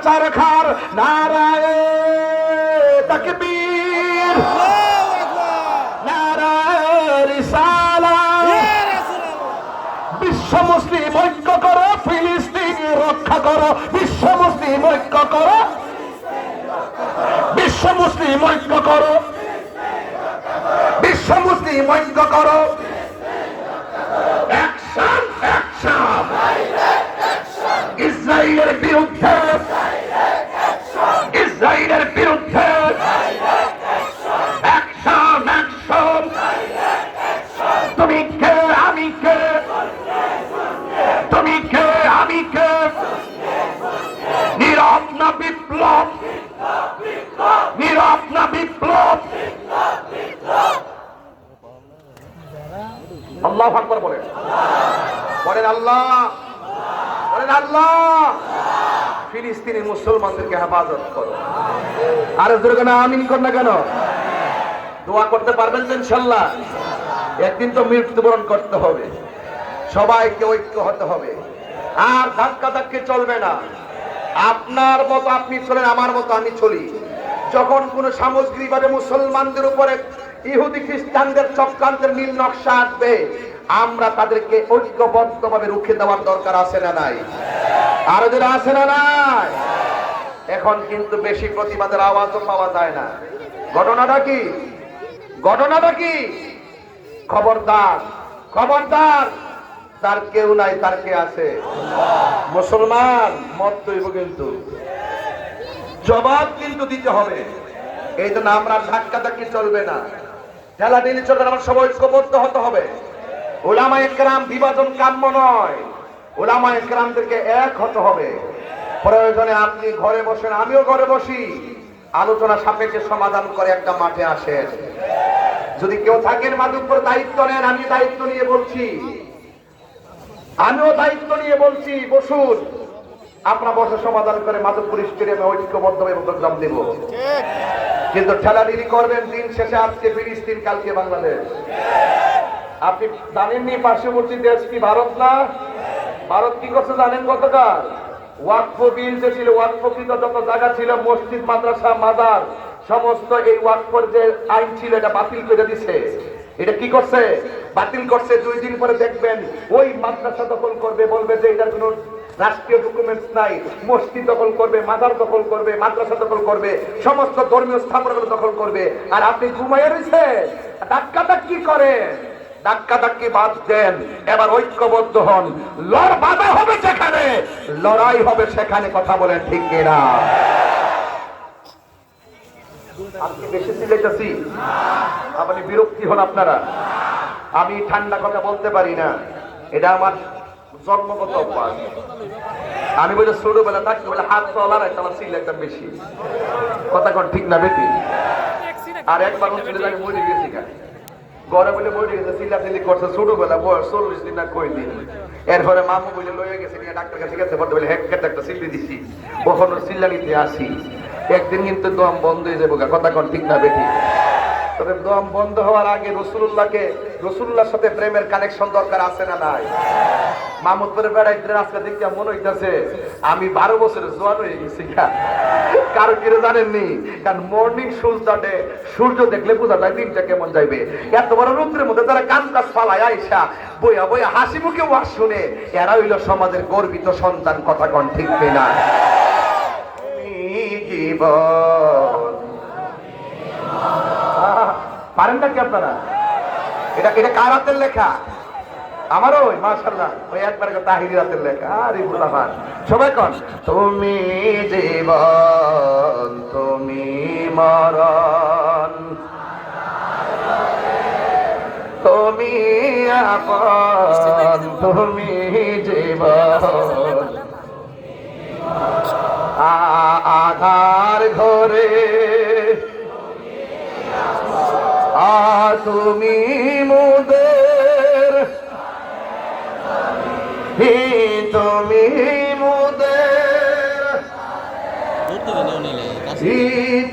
চারখার নারায়ে তাকবীর, নারায়ে রিসালাত। বিশ্ব মুসলিম ঐক্য করো, ফিলিস্তিন রক্ষা করো। বিশ্ব মুসলিম ঐক্য করো, বিশ্ব মুসলিম ঐক্য করো, বিশ্ব মুসলিম ঐক্য করো। অ্যাকশন, অ্যাকশন ইসরায়েলের বিরুদ্ধে, ইসরায়েলের বিরুদ্ধে। Action, action. তুমি কে, আমি কে, তুমি কে, আমি কে। নীরব না বিপ্লব, নীরব না বিপ্লব। আল্লাহু আকবার বলেন, বলেন আল্লাহ, বলেন আল্লাহ। ফিলিস্তিনি মুসলমানদেরকে হেফাজত করো। আর জোরে কেন আমিন কর না কেন? দোয়া করতে পারবেন তো ইনশাআল্লাহ? একদিন তো মৃত্যুবরণ করতে হবে, সবাইকে ঐক্য হতে হবে। আর ধাক্কা ধাক্কি চলবে না। আপনার মতো আপনি চলেন, আমার মতো আমি চলি। যখন কোন সামগ্রিকভাবে মুসলমানদের উপরে ইহুদি খ্রিস্টানদের চক্রান্তের নীল নকশা আসবে, আমরা তাদেরকে ঐক্যবদ্ধভাবে রুখে দেওয়ার দরকার আছে না নাই? আরো যারা আছে না নাই? এখন কিন্তু বেশি প্রতিবাদের আওয়াজও পাওয়া যায় না। ঘটনাটা কি? ঘটনাটা কি? খবরদার, খবরদার। তার কেউ নাই, তার কে আছে? মুসলমান মত তৈব, কিন্তু জবাব কিন্তু দিতে হবে। এই জন্য আমরা ধাক্কা ধাক্কি চলবে না, ঠেলাঠেলি চলবে না। আমরা সবাই ঐক্যবদ্ধ হতে হবে। উলামায়ে কেরাম বিভাজন কাম্য নয়। উলামায়ে কেরামদেরকে এক হতে হবে। প্রয়োজনে আপনি ঘরে বসেন, আমিও ঘরে বসি, আলোচনা সাপেক্ষে সমাধান করে একটা মাঠে আসেন। যদি কেউ থাকেন মাদুপুর দায়িত্ব নেন, আমি দায়িত্ব নিয়ে বলছি, আমিও দায়িত্ব নিয়ে বলছি, বসুন। আপনারা বসে সমাধান করে মাধবপুর স্টেডিয়ামে ঐক্যবদ্ধভাবে প্রোগ্রাম দেব। কিন্তু ঠেলাঠেলি করবেন, দিন শেষে আজকে ফিলিস্তিন, কালকে বাংলাদেশ। আপনি জানেননি পার্শ্ববর্তী দেশ কি ভারত না? ভারত কি করছে জানেন? গতকাল ওয়াকফ বিল যে ছিল, ওয়াকফকৃত যত জায়গা ছিল, মসজিদ, মাদ্রাসা, মাজার, সমস্ত এই ওয়াকফের যে আইন ছিল, এটা বাতিল করে দিছে। এটা কি করছে? বাতিল করছে। 2 দিন পরে দেখবেন ওই মাদ্রাসা দখল করবে, বলবে যে এটার কোনো রাষ্ট্রীয় ডকুমেন্টস নাই। মসজিদ দখল করবে, মাজার দখল করবে, মাদ্রাসা দখল করবে, সমস্ত ধর্মীয় স্থাপনাগুলো দখল করবে। আর আপনি ঘুমাইয়া রয়েছেন, ধাক্কা ধাক্কি করেন। ধাক্কা ধাক্কি বাদ দেন, এবার ঐক্যবদ্ধ হন। বাধা হবে যেখানে, লড়াই হবে সেখানে। কথা বলেন ঠিক কিনা? আজকে বেশি সিলেটাছি, আপনি বিরক্তি হন আপনারা। আমি ঠান্ডা কথা বলতে পারি না, এটা আমার জন্মগত অভ্যাস। আমি বলি ছোটবেলা থাকতে বলে হাত চলার আমার সিলেটাম বেশি। কথা কন ঠিক না বেটি? আর একবার আমি মরে গেছি, ঘরে বলে মরে গেছে, চিল্লাচিল্লি করছে। ছোটবেলা বয়স 40 দিন না কই দিন। এরপরে মামু বলে লয়ে গেছে, ডাক্তার কাছে গেছে, পড়তে বলে হেক্কেট একটা সিল্লি দিছি, কখনো চিল্লানিতে আসি। একদিন কিন্তু দম বন্ধ হয়ে যাবো। কথা কন ঠিক না বেটি? তবে দম বন্ধ হওয়ার আগে রসুল্লাহর সাথে প্রেমের কানেকশন দরকার আছে না নাই? মামুদপুরে বেড়াইতে আজকে দেখতে মনে হইতেছে আমি 12 বছরের জোয়ান হয়ে গেছি। কারণ কি জানেননি? কারণ মর্নিং সূর্য দেখলে বোঝা যায় দিনটা কেমন যাইবে। এত বড় রৌদ্রের মধ্যে যারা কাম কাজ ফালায় আইসা বইয়া বইয়া হাসি মুখে ওয়াজ শুনে, এরা হইল সমাজের গর্বিত সন্তান। কথা কন ঠিক না? পারেন না কি আপনারা? এটা এটা কার হাতের লেখা? আমারও মাশাআল্লাহ, ওই একবার তাহিরি হাতের লেখা। আরে বুলামান সবাই কন, তুমি জীবন, তুমি মরণ, তুমি আপন, তুমি জীবন। আধার ঘরে তুমি মুদের, তুমি মুদের,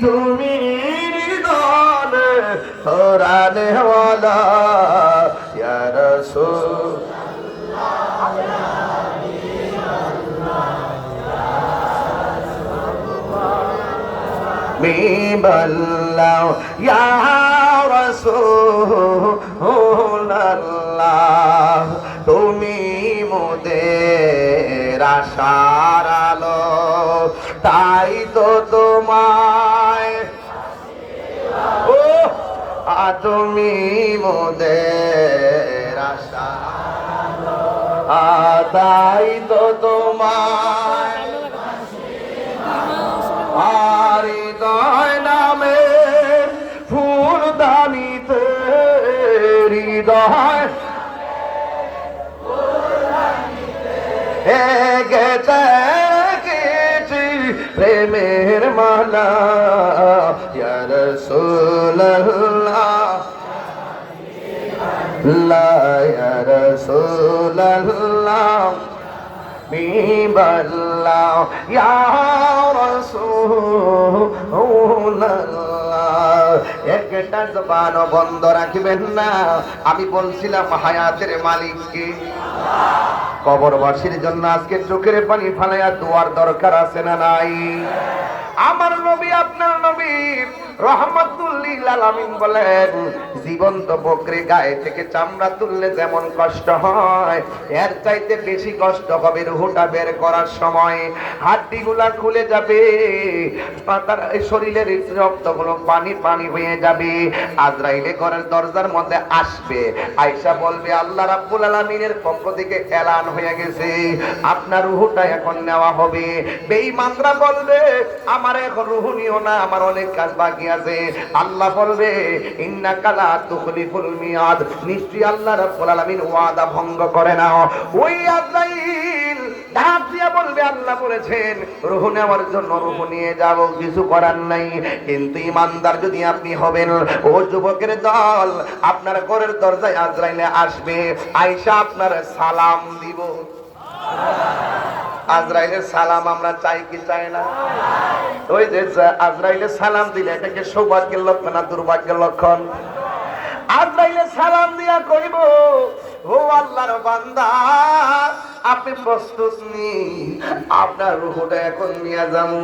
তুমি নিদান হরানে ওয়ালা ইয়া রাসূল। বিবাল্লাহ ইয়া রাসূলুল্লাহ তুমি মোদের আশার আলো তাই তো তোমায় ও তুমি মোদের আশার আলো তাই তো তোমায় আর হৃদয় নামে ফুলদানিতে হৃদয় গেছে গেছি প্রেমের মালা ইয়া রাসূলুল্লাহ লা ইয়া রাসূলুল্লাহ বিবাল্লাহ ইয়া রাসূলুল্লাহ একটা জবান বন্ধ রাখবেন না। আমি বলছিলাম হায়াতের মালিক কে? কবরবাসীর জন্য আজকে চোখের পানি ফালাইয়া দোয়ার দরকার আছে না নাই? আমার নবী আপনার নবী রহমাতুল লিল আলামিন বলেন, জীবন্ত বকরি গায়ে থেকে চামড়া তুললে যেমন কষ্ট হয় এর চাইতে বেশি কষ্ট হবে রুহটা বের করার সময়। হাড্ডিগুলা খুলে যাবে, পাতার শরীরের রক্তগুলো পানি পানি হয়ে যাবে। আজরাইলে ঘরের দরজার মধ্যে আসবে, আয়েশা বলবে আল্লাহ রাব্বুল আলামিনের পক্ষ থেকে এলান হয়ে গেছে, আপনার রুহটা এখন নেওয়া হবে। বেঈমানরা বলবে আমার এখন রুহ নিও না, আমার অনেক কাজ বাকি আছে। আল্লাহ বলবে ইন্নাকা লা তুখলিফুল মিয়াদ, নিশ্চয়ই আল্লাহ রাব্বুল আলামিন ওয়াদা ভঙ্গ করে না। ওই আজরাইল ডাক দিয়া বলবে আল্লাহ বলেছেন রুহ নেওয়ার জন্য রুহ নিয়ে যাব, কিছু করার নাই। কিন্তু ইমানদার যদি আপনি হবেন, ও যুবকের দল, আপনার ঘরের দরজায় আজরাইলে আসবে, আয়েশা আপনার সালাম দিব। আজরাইলের সালাম আমরা চাই কি চাই না? ওই যে আজরাইলের সালাম দিলে এটাকে সৌভাগ্যের লক্ষণ না দুর্ভাগ্যের লক্ষণ? আজরাইলের সালাম দিয়া কইব ও আল্লাহর বান্দা আপনি প্রস্তুত নি, আপনার রূহটা এখন নিয়ে যাবো।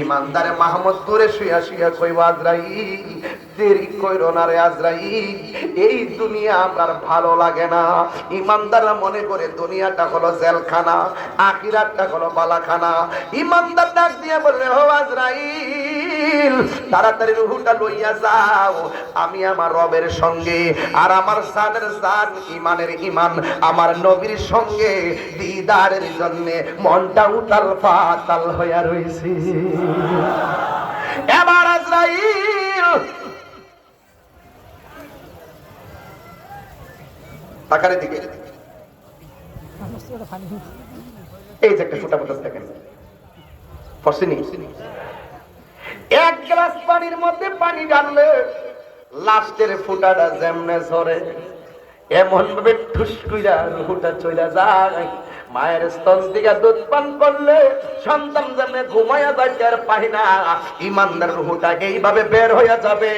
ইমানদারে মাহমুদ দূরে শুয়া শুয়া কইব আজরাইল দেরি কইরো না রে আজরাইল, এই দুনিয়া আমার ভালো লাগে না। ইমানদাররা মনে করে দুনিয়াটা হলো জেলখানা, আখিরাতটা হলো বালাখানা। ইমানদার ডাক দিয়ে বললে ও আজরাইল তাড়াতাড়ি রূহটা লইয়া যাও, আমি আমার রবের সঙ্গে আর আমার জানের জান ইমানের ইমান আমার নবীর সঙ্গে দিদারের জন্য মনটা উতাল পাতাল হইয়া রইছে। এবার আজরাইল তাকারে দিকে এই যে একটা ছোটা বোতল দেখেন, ফসিনি এক গ্লাস পানির মধ্যে পানি ঢাললে লাস্টের ফুটাটা যেমনে ঝরে এমন ভাবে ঠুস কইরা রুহটা চইলা যায়। মায়ের স্তন থেকে দুধ পান করলে সন্তান যেমনে ঘুমাইয়া যায় টের পায় না, ইমানদার রুহটা এইভাবে বের হইয়া যাবে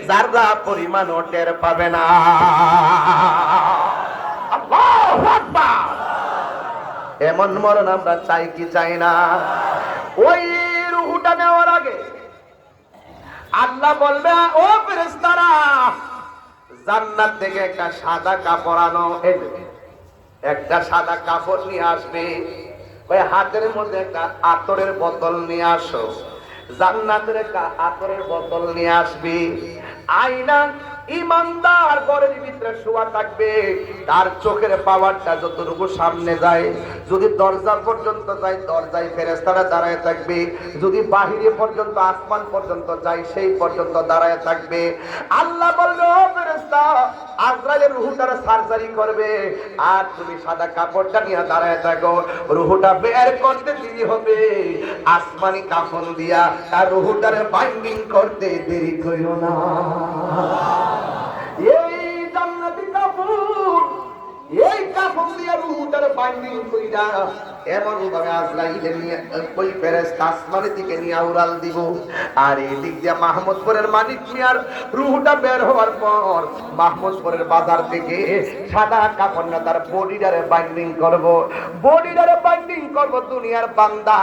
যারা পরিমাণও টের পাবে না। আল্লাহু আকবার। এমন মরণ আমরা চাই কি চাই না? ওই রুহটা নেওয়ার আগে আল্লাহ বলবে ও ফেরেশতারা জান্নাত থেকে একটা সাদা কাপড় আনো, একটা সাদা কাপড় নিয়ে আসবে, ওই হাতের মধ্যে একটা আতরের বোতল নিয়ে আসো। জান্নাতের একটা আতরের বোতল নিয়ে আসবে। আয়না ইমানদার ঘরের ভিতরে শোয়া থাকবে, তার চোখের পাওয়ারটা যতটুকু সামনে যায়, যদি দরজা পর্যন্ত যায় দরজায় ফেরেশতারা দাঁড়ায় থাকবে, যদি বাহিরে পর্যন্ত আসমান পর্যন্ত যায় সেই পর্যন্ত দাঁড়ায় থাকবে। আল্লাহ বলবে ও ফেরেশতা আজরাইলের রূহটার সার্জারি করবে, আর তুমি সাদা কাপড়টা নিয়ে দাঁড়ায় থাকো, রূহটা বের করতে দেরি হবে, আসমানি কাফন দিয়া তার রূহটারে বাইন্ডিং করতে দেরি করিও না। এই জান্নাতি কাপড়, এই কাফন দিয়া রূহটারে বাইন্ডিং কইরা এমন ভাবে আজরাইলে নিয়ে ওই ফেরেশতা আসমানের দিকে নিয়ে উড়াল দিব। আর এই দিক দিয়ে মাহমুদপুরের মানিক মিয়ার রূহটা বের হওয়ার পর মাহমুদপুরের বাজার থেকে সাদা কাপড় না তার বডিটারে বাইন্ডিং করব, বডিটারে বাইন্ডিং করব দুনিয়ার বান্দা,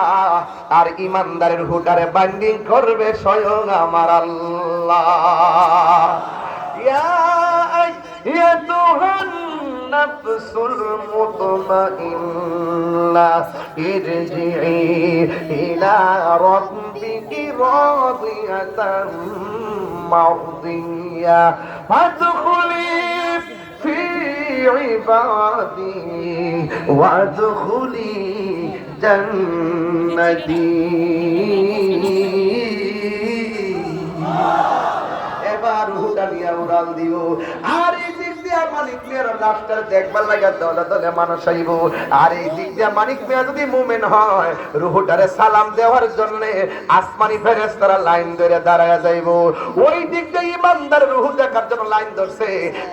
আর ইমানদারের রূহটারে বাইন্ডিং করবে স্বয়ং আমার আল্লাহ। ইয়া আইয়াতুহান নাফসুল মুতমাইন্নাহ ইরজিই ইলা রাব্বিকি রাদিয়াতাম মারদিয়া ফাদখুলি ফি ইবাদি ওয়াদখুলি জান্নাতি। এবার রূহটা নিয়ে উড়াল দিব। আর এই দিক দিয়ে মানিক মিয়ার লাশটার দেখবার লাগা দলে দলে মানুষ আইব। আর এই দিক দিয়ে মানিক মিয়া যদি মুমিন হয় রূহটারে সালাম দেওয়ার জন্য আসমানি ফেরেশতারা লাইন ধরে দাঁড়ায়া যাইব। ওই দিক দিয়ে ইমানদার রূহ দেখার জন্য লাইন ধরছে,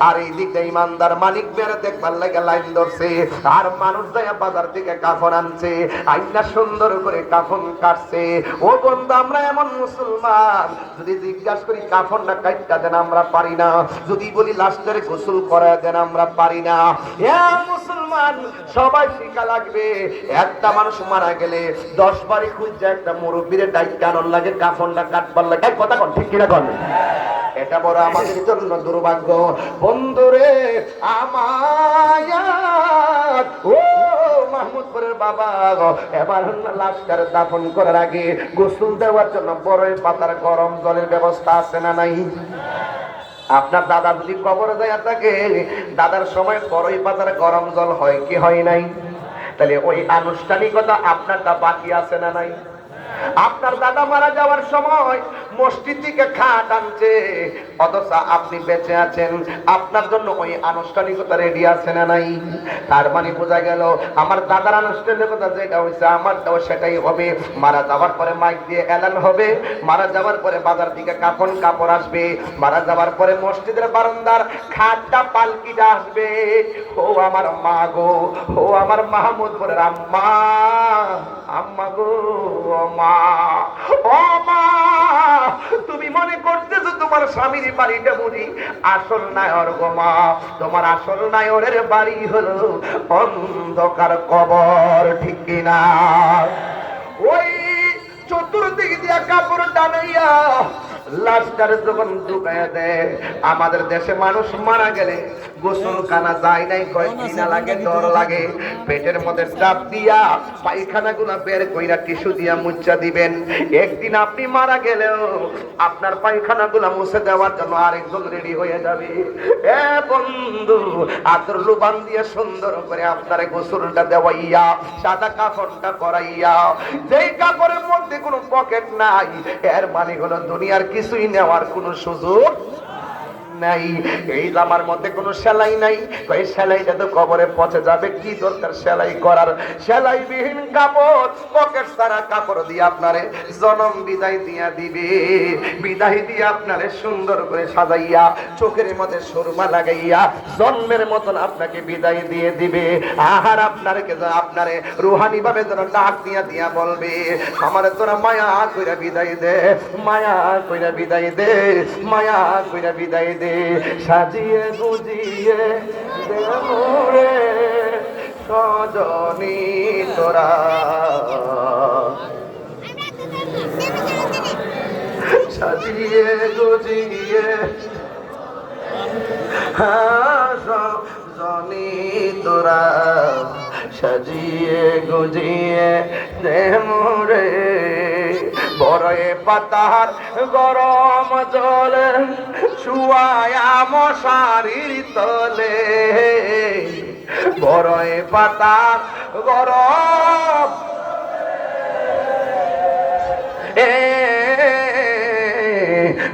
আর এই দিক দিয়ে ইমানদার মানিক মিয়ার দেখবার লাগা লাইন ধরছে। আর মানুষ যায় বাজার থেকে কাফন আনছে, আইনা সুন্দর করে কাফন কাটছে। ও বন্ধু, আমরা এমন মুসলমান, যদি জিজ্ঞাসা করি কাফনটা কাটটা দেন আমরা পারি না, যদি বলি লাশটারে গোসল করা দেন আমরা পারি না। এ মুসলমান, সবাই শিখা লাগবে। একটা মানুষ মারা গেলে 10 বাড়ি খুঁজছে একটা মুরব্বীরে ডাইকে আনন লাগে, কাফনটা কাটবার লাগে। কথা কোন ঠিক কিনা কোন? এটা বড় আমাদের জন্য দুর্ভাগ্য। বন্ধুরে আমার ও মাহমুদপুরের বাবা, এবার লাশটার দাফন করার আগে গোসল দেওয়ার জন্য বড়ই পাতার গরম জলের ব্যবস্থা আছে না নাই? আপনার দাদা যদি কবরে যায় থাকে, দাদার সময় বড়ই পাতার গরম জল হয় কি হয় নাই? তাহলে ওই আনুষ্ঠানিকতা আপনারটা বাকি আছে না নাই? আপনার দাদা মারা যাওয়ার সময় মসজিদ থেকে খাট আনছে, অথচ আপনি বেঁচে আছেন, আপনার জন্য ওই আনুষ্ঠানিকতা রেডি আছে না নাই? তার মানে বোঝা গেল আমার দাদার আনুষ্ঠানিকতা যেটা হয়েছে আমারটাও সেটাই হবে। মারা যাওয়ার পরে মাইক দিয়ে এলান হবে, মারা যাওয়ার পরে বাজার থেকে কাফন কাপড় আসবে, মারা যাওয়ার পরে মসজিদের বারান্দার খাটটা পালকিটা আসবে। ও আমার মা গো, ও আমার মাহমুদপুরের আম্মা, আম্মা গো, মা, ও মা, তুমি মনে করতেছো তোমার স্বামীর বাড়িটা বুঝি আসল নায়র গো মা? তোমার আসল নায়রের বাড়ি হলো অন্ধকার কবর, ঠিক কিনা? ওই চতুর্দিক দিয়া কাপড় টানাইয়া লাশটার যখন ঢুকাইয়া দেয়, আমাদের দেশে মানুষ মারা গেলে গোসলখানা যায় নাই কয় কিনা লাগে, ডর লাগে। পেটের মধ্যে চাপ দিয়া পায়খানা গুলা বের কইরা টিস্যু দিয়া মুচ্ছা দিবেন। একদিন আপনি মারা গেলেও আপনার পায়খানা গুলা মুছে দেওয়ার জন্য আরেকজন রেডি হয়ে যাবে। এ বন্ধু, আতর লুবান দিয়ে সুন্দর করে আপনার গোসলটা দেওয়াইয়া সাদা কাপড়টা করাইয়া, যেই কাপড়ের মধ্যে কোনো পকেট নাই, এর মানে হলো দুনিয়ার কিছুই নেওয়ার কোনো সুযোগ নাই। এই জামার মধ্যে কোনো সেলাই নাই, এই সেলাইটা তো কবরে পচে যাবে, কি দরকার সেলাই করার? সেলাই বিহীন কাপড়, পকেট ছাড়া কাপড় দিয়ে আপনারে জনম বিদায় দিয়া দিবে। বিদায় দিয়ে আপনারে সুন্দর করে সাজাইয়া চোখের মধ্যে সুরমা লাগাইয়া জন্মের মতন আপনাকে বিদায় দিয়ে দিবে। আহার আপনারে রুহানি ভাবে যেন ডাক দিয়া দিয়া বলবে, আমারে তোরা মায়া কইরা বিদায় দে, মায়া কইরা বিদায় দে, মায়া কইরা বিদায় দে। সাজিয়ে গুজিয়ে দে মোরে সজনী তোরা, সাজিয়ে গুজিয়ে সজনী তোরা, সাজিয়ে গুজিয়ে দে মোরে বড়ে পাতার গরম জলে শুয়ায়া মশারির তলে, বড়ে পাতার গরম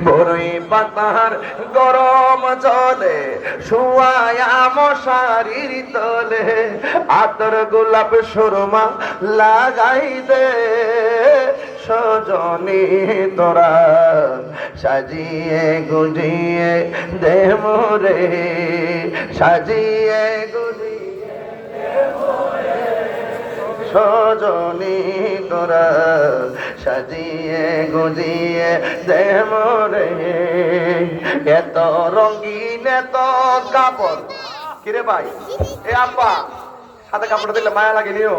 বড়ই পাতার গরম জলে শুয়ায়া মশারির তলে, আতর গোলাপ সুরমা লাগাই দে সজনী তোরা, সাজিয়ে গুজিয়ে দে মোরে, সাজিয়ে গুজিয়ে সজনী তোরা সাজিয়ে গুজিয়ে দে মোরে এত রঙিন এত কাপড়। কিরে ভাই, এ আব্বা সাদা কাপড় দিলে মায়া লাগে নিও।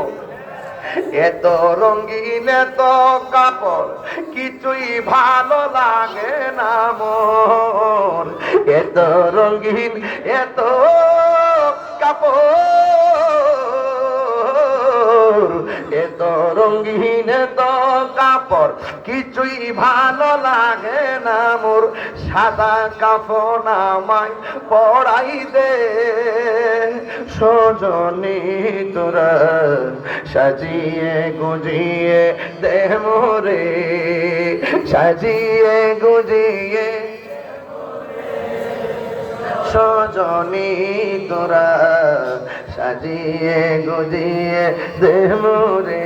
এত রঙিন এত কাপড় কিছুই ভালো লাগে না মোর। এত রঙিন এত কাপড়, এত রঙিন এত কাপড় কিছুই ভালো লাগে না মোর। সাদা কাফন আমায় পরাই দে সজনী তোরা সাজিয়ে গুজিয়ে দে মোরে সাজিয়ে গুজিয়ে সজনী তোরা সাজিয়ে গুজিয়ে দে মোরে।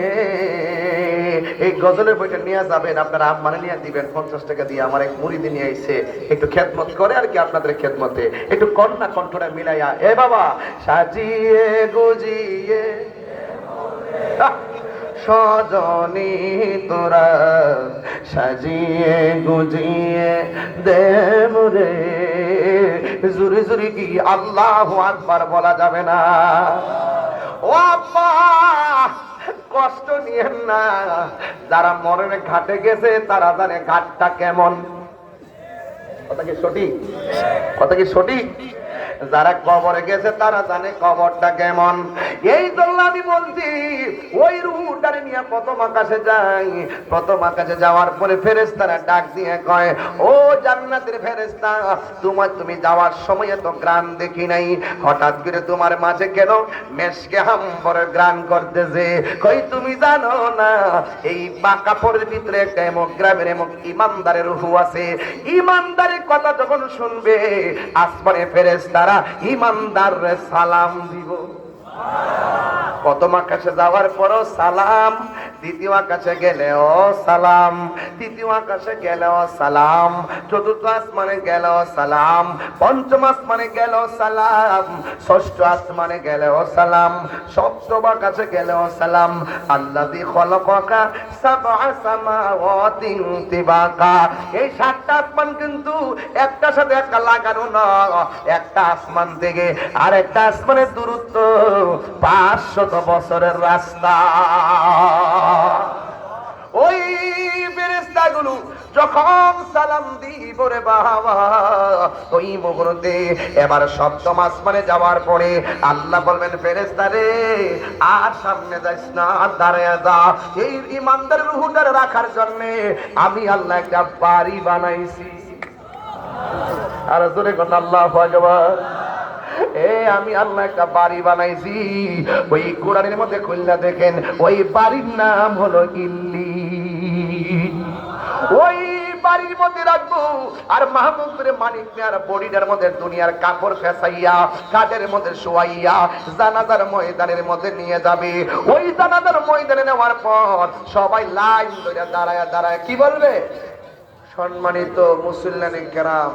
এই গজলের বইটা নিয়ে যাবেন, আপনারা আম্মানে নিয়ে দিবেন 50 টাকা দিয়ে। আমার এক মুরিদি নিয়ে আইছে, একটু খেদমত করে আর কি আপনাদের খেদমতে, একটু কন্যা কণ্ঠটা মিলাইয়া এ বাবা সাজিয়ে গুজিয়ে সজনী তোরা সাজিয়ে গুজিয়ে দে মোরে। জুরি জুরি কি আল্লাহু আকবার বলা যাবে না? ও আব্বা কষ্ট নিয়েন না, যারা মরণের ঘাটে গেছে তারা জানে ঘাটটা কেমন। কথা কি সঠিক? কথা কি সঠিক? যারা কবরে গেছে তারা জানে কবরটা কেমন। এই জন্য আমি বলছি ওই রূহটারে নিয়ে প্রথম আকাশে যাই। প্রথম আকাশে যাওয়ার পরে ফেরেশতারা ডাক দিয়ে কয়, ও জান্নাতের ফেরেশতা, তুমি যাওয়ার সময় তো গ্রান দেখি নাই, হঠাৎ করে তোমার মাঝে কেন মেশকে হাম্বরের গ্রান করতেছে? কই তুমি জানো না এই কাপড়ের ভিতরে একটা এমক গ্রামের এমক ইমানদারের রূহ আছে। ইমানদারের কথা যখন শুনবে আসমানে ফেরেশতারা ইমানদার সালাম দিব। প্রথম আকাশে যাওয়ার পরও সালাম, দ্বিতীয় আকাশে গেলেও সালাম, তৃতীয় আকাশে গেলেও সালাম, চতুর্থ আসমানে গেলেও সালাম, পঞ্চম আসমানে গেলেও সালাম, ষষ্ঠ আসমানে গেলেও সালাম, সপ্তম আকাশে গেলেও সালাম। আল্লাযী খালাকাকা সাবআ সামাওয়াতিন তিবাকা। এই 7টা আসমান কিন্তু একটার সাথে একটা লাগানো না। একটা আসমান থেকে আর একটা আসমানের দূরত্ব 500 বছরের রাস্তা। ওই ফেরেশতাগুলো যখন সালাম দিব রে বাবা, ওই মুহূর্তে এবার সপ্তম আসমানে যাওয়ার পরে আল্লাহ বলবেন, ফেরেশতা রে আর সামনে যাইস না, দাঁড়ায় যা। এই ইমানদার রূহটারে রাখার জন্য আমি আল্লাহ একটা বাড়ি বানাইছি। আর জোরে কোন আল্লাহু আকবার। আমি আল্লাহ একটা বাড়ি বানাইছি। ওই কোরআনের মধ্যে খুলনা দেখেন, ওই বাড়ির নাম হলো ইল্লিন। ওই বাড়ির মধ্যে রাখবো আর মাহমুদপুরে মানিক মিয়ার বডিটার মধ্যে দুনিয়ার কাপড় ফেসাইয়া কাঠের মধ্যে শোয়াইয়া জানাজার ময়দানের মধ্যে নিয়ে যাবে। ওই জানাজার ময়দানে নেওয়ার পর সবাই লাইন ধরে দাঁড়ায় দাঁড়ায় কি বলবে? সম্মানিত মুসল্লিয়ানে কেরাম,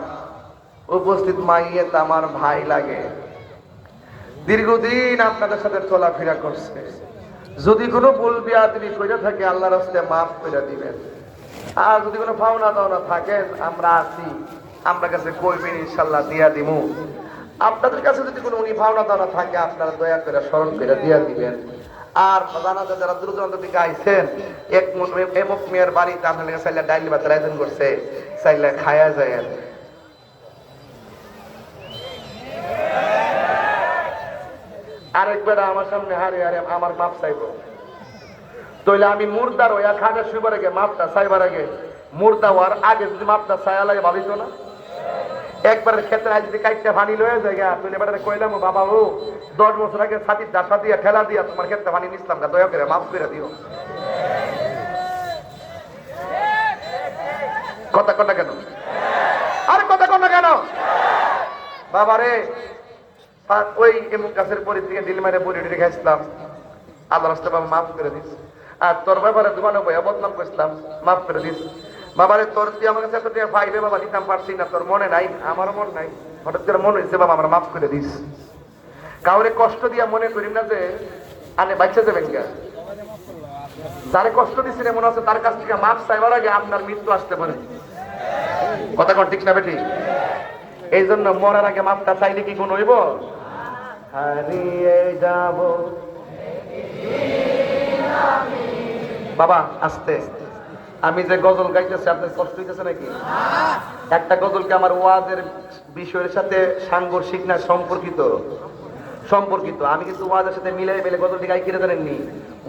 উপস্থিত মাইয়েত আমার ভাই লাগে, দীর্ঘদিন আপনাদের সাথে চলাফেরা করছে। যদি কোনো ভুল বিয়াদবি কইরা থাকে আল্লাহর রাস্তে মাফ করে দিবেন। আর যদি কোনো পাওনা দাওনা থাকেন আমরা আছি, আমরা কাছে কইবেন, ইনশাআল্লাহ দিয়া দিমু। আপনাদের কাছে যদি কোনো উনি পাওনা দাওনা থাকে আপনারা দয়া করে স্মরণ করে দিয়া দিবেন। আর জানাজা যারা দূর দূরান্ত থেকে আইছেন, এমক মিয়ার বাড়িতে আপনাদের চাইলে ডাইল ভাতের আয়োজন করছে, চাইলে খায়া যায়। আরেকবার আমার সামনে হারে হারে আমার মাপ চাইব, তাইলে আমি মুর্দার হইয়া খাটে শুইবার আগে মাপটা চাইবার আগে মুর্দা হওয়ার আগে যদি মাপটা চাইয়া লাগে ভাবিত না? একবার ক্ষেত্রে আজ যদি কাইটটা পানি লয়ে যায় তুই এবারে কইলাম, বাবা ও 10 বছর আগে ছাতির দাসা দিয়া ঠেলা দিয়া তোমার ক্ষেত্রে পানি নিছিলাম, দয়া করে মাফ করে দিও। কথা কথা কেন? আরে কথা কথা কেন? বাবারে ওই এমন গাছের পরে থেকে দিল মারে বড়ি রেখে আসলাম, আল্লাহ রাস্তা বাবা মাফ করে দিস। আর তোর ব্যাপারে দোকানে বইয়া বদনাম করছিলাম, মাফ করে দিস। বাবারে তোর তুই আমার কাছে এত টাকা পাইবে বাবা, দিতাম পারছি না, তোর মনে নাই, আমারও মনে নাই, হঠাৎ করে মনে হয়েছে বাবা আমার মাফ করে দিস। কাউরে কষ্ট দিয়া মনে করি না যে আনে বাচ্চা যাবেন গা, যারে কষ্ট দিচ্ছেন এমন আছে তার কাছ থেকে মাপ চাইবার আগে আপনার মৃত্যু আসতে পারে। কথা কোন ঠিক না বেটি? এই জন্য মরার আগে মাপটা চাইলে কি গুণ হইব? হারিয়ে যাব বাবা আস্তে। আমি যে গজল গাইতেছি আপনার কষ্ট হইতেছে নাকি? একটা গজলকে আমার ওয়াজের বিষয়ের সাথে সাংঘর্ষিক না সম্পর্কিত? সম্পর্কিত। আমি কিন্তু ওয়াজের সাথে মিলাই মিলে গজলটি গাই কিনে জানেননি।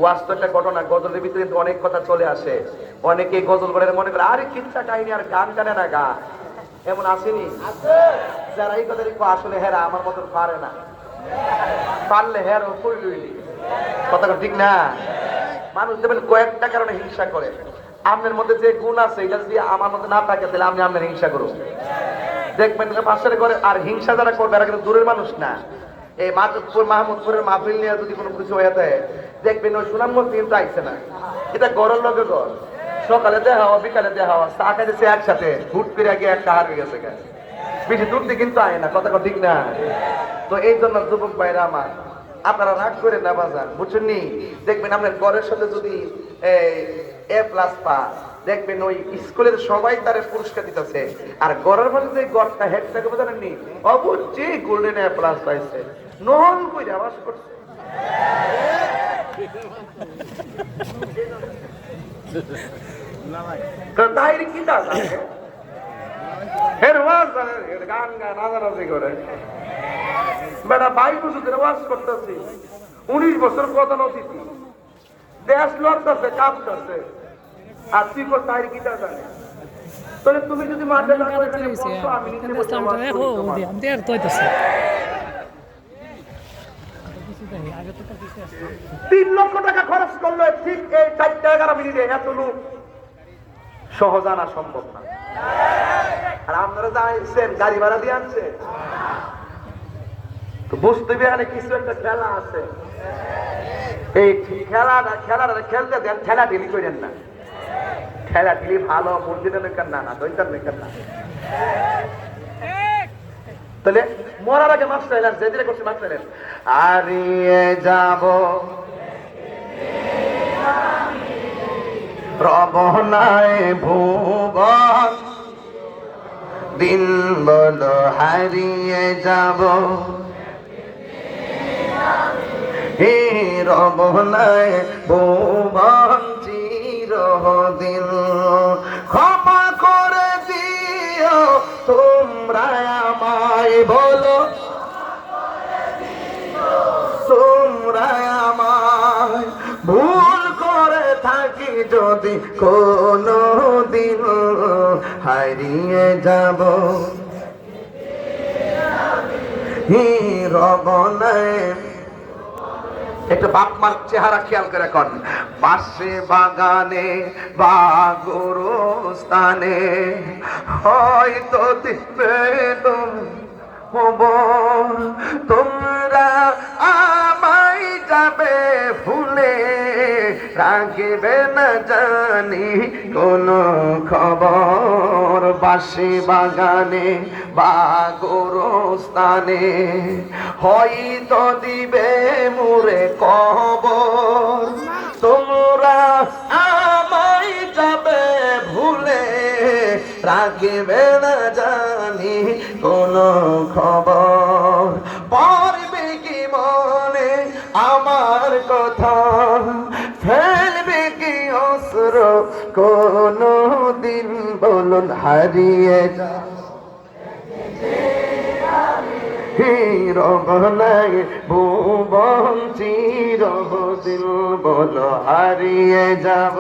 ওয়াজ তো একটা ঘটনা, গজলের ভিতরে কিন্তু অনেক কথা চলে আসে। অনেকে গজল করে মনে করে আরে কিচ্ছা কাহিনী আর গান টানে না গা, এমন আসেনি? যারা এই কথা আসলে হেরা আমার মতন পারে না, পারলে হের কই লইলি। কথা ঠিক না? মানুষ দেবেন কয়েকটা কারণে হিংসা করে। আপনার মধ্যে যে গুণ আছে এটা যদি আমার মধ্যে না থাকে তাহলে আমি আপনার হিংসা করব। দেখবেন পাশের করে আর হিংসা যারা করবে এরা কিন্তু দূরের মানুষ না। এই মাহমুদপুরের মাহফিল নিয়ে যদি কোনো কিছু হয়ে যায় দেখবেন ওই সুনামগঞ্জ কিন্তু আইসে না, এটা গড়ের লগে গড়। সকালে দেখা হওয়া বিকালে দেখা হওয়া চা খাইতেছে একসাথে, হুট করে গিয়ে একটা হার হয়ে গেছে, বেশি দূর দিয়ে কিন্তু আয় না। কথা ঠিক না? তো এই জন্য যুবক ভাইরা আমার, আপনারা রাগ করে না বাজান, বুঝছেন নি? দেখবেন আপনার গড়ের সাথে যদি A+ পাস, দেখবেন ওই স্কুলের সবাই তার পুরস্কার দিতেছে। আর গড়ের মধ্যে যে গড়টা হেড থাকে জানেন নি, অবশ্যই গোল্ডেন A+ পাইছে, নহন কই আওয়াজ করছে। তাই কি তা জানে এর ওয়াজ জানে, গান গান নাচানাচি করে। বেটা 22 বছর ওয়াজ করতেছি, 19 বছর প্রধান অতিথি, দেশ লড়তেছে কাঁপতেছে, আর তুই কর তাই কি তা জানে? তাহলে তুমি যদি মাঠে না করে এখানে বসো, আমি নিচে বসে ওয়াজ করি। 3 লক্ষ টাকা খরচ করলো ঠিক এই 4-11 মিনিটে, এত লোক সহজ আনা সম্ভব না। আর আপনারা জানেন গাড়ি ভাড়া দিয়ে আনছে, তো বুঝতে হবে কিছু একটা খেলা আছে। এই খেলাটা খেলতে দেন, খেলা ঢিলি করেন না। খেলা ঢিলি ভালো মসজিদে লেখার না, দৈতার লেখার না। তাহলে মরার আগে মাছ চাইলেন, যে দিলে করছে মাছ চাইলেন, হারিয়ে যাব রবনায় ভুবন, দিন বলো হারিয়ে যাব হে রবনায় ভুবন চিরদিন। ক্ষমা করে দিও তোমরা আমায়, বলো তোমরা আমায়, ভুল করে থাকি যদি কোনো দিন, হারিয়ে যাব রবনায়। একটু বাপ মার চেহারা খেয়াল করে কন, পাশে বাগানে বা গোরস্থানে হয়তো দিবে তোমরা আমায় যাবে ভুলে, রাখবে না জানি কোনো খবর। বাসে বাগানে বা গোরস্থানে হয়তো দিবে মুরে কবর, তোমরা আমায় যাবে ভুলে, রাখবে না জানি কোনো খবর। পড়বে কি মনে আমার কথা, ফেলবে কি অস্ত্র কোনো দিন, বলুন হারিয়ে যা রবনায় ভুবন চিরদিন, বলো হারিয়ে যাব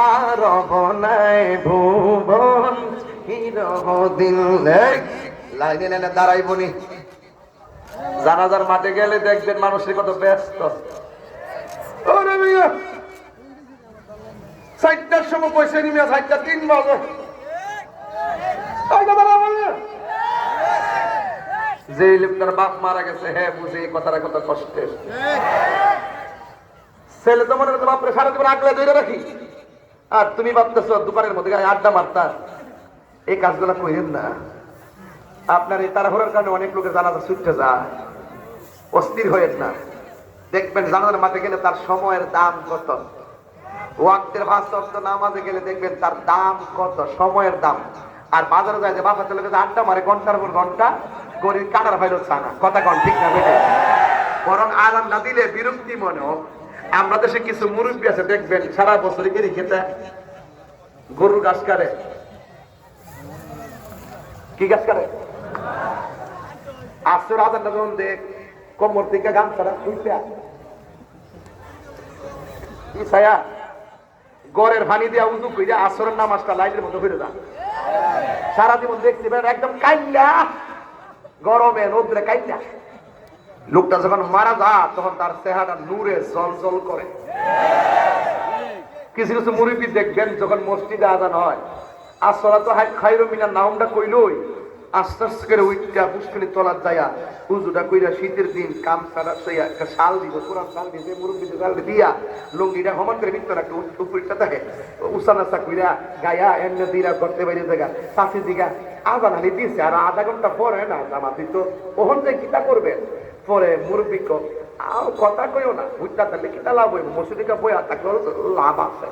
আর রবনায় ভুবন চিরদিন। লাইনে লাইনে দাঁড়াইবনি, জানাজার মাঠে গেলে দেখবেন মানুষের কত ব্যস্ত। 4টার সময় পয়সা নিয়ে 4:03 বাজে যে লোকটার বাপ মারা গেছে, হ্যাঁ বুঝে এই কথাটা কত কষ্টের। ছেলে তো মনে করতে বাপরে সারা জীবন আগলে ধরে রাখি, আর তুমি ভাবতেছো দোকানের মধ্যে আড্ডা মারতা। এই কাজগুলো করেন না। আপনার এই তাড়াহুড়োর কারণে অনেক লোকের জানাজা ছুটতে যায়, অস্থির হয়েন না। দেখবেন জানাজার মাঠে গেলে তার সময়ের দাম কত, ওয়াক্তের 5 ওয়াক্ত নামাজে গেলে দেখবেন তার দাম কত, সময়ের দাম। আর বাজারে যায় যে বাবা চলে গেছে আড্ডা মারে ঘন্টার পর ঘন্টা, গরিব কাটার ভাইলো ছানা, কথা কন ঠিক না বেটে? বরং আজান না দিলে বিরক্তি মনে হোক। আমরা দেশে কিছু মুরব্বী আছে দেখবেন সারা বছর গেরি খেতে গরুর ঘাস কাটে। কি গাছ কাটে? আসর আজানটা যখন দেখ কোমর থেকে গামছাটা খুলতে ছায়া গড়ের পানি দিয়া উজু কইরা আসরের নামাজটা লাইটের মতো হয়ে যা। সারা জীবন দেখছি একদম কাইল্লা গরমে রোদ্রে কাইল্লা। লোকটা যখন মারা যা তখন তার চেহারা নূরে জল জল করে। কিছু কিছু মুরব্বী দেখবেন যখন মসজিদে আজান হয় আসরা তো খাইরু মিনার নামটা কইলই আস্তে আস্তে করে উইটা পুষ্করি তলার যায়া উজুটা কইরা শীতের দিন কাম ছাড়া সইয়া একটা শাল দিব, পুরান শাল দিয়ে মুরব্বীতে শাল দিয়া লুঙ্গিটা সমান করে ভিতর একটা উপরটা থাকে উসানাসা কইরা গায়া এমনি দিরা করতে বাইরে জায়গা চাষি দিঘা আজান হানি দিয়েছে। আর আধা ঘন্টা পরে না জামা দিত ওহন যে কিতা করবেন পরে মুরব্বী আর কথা কইও না উইটা তাহলে কিতা লাভ হইব, মসজিদে বইয়া থাকলে লাভ আছে।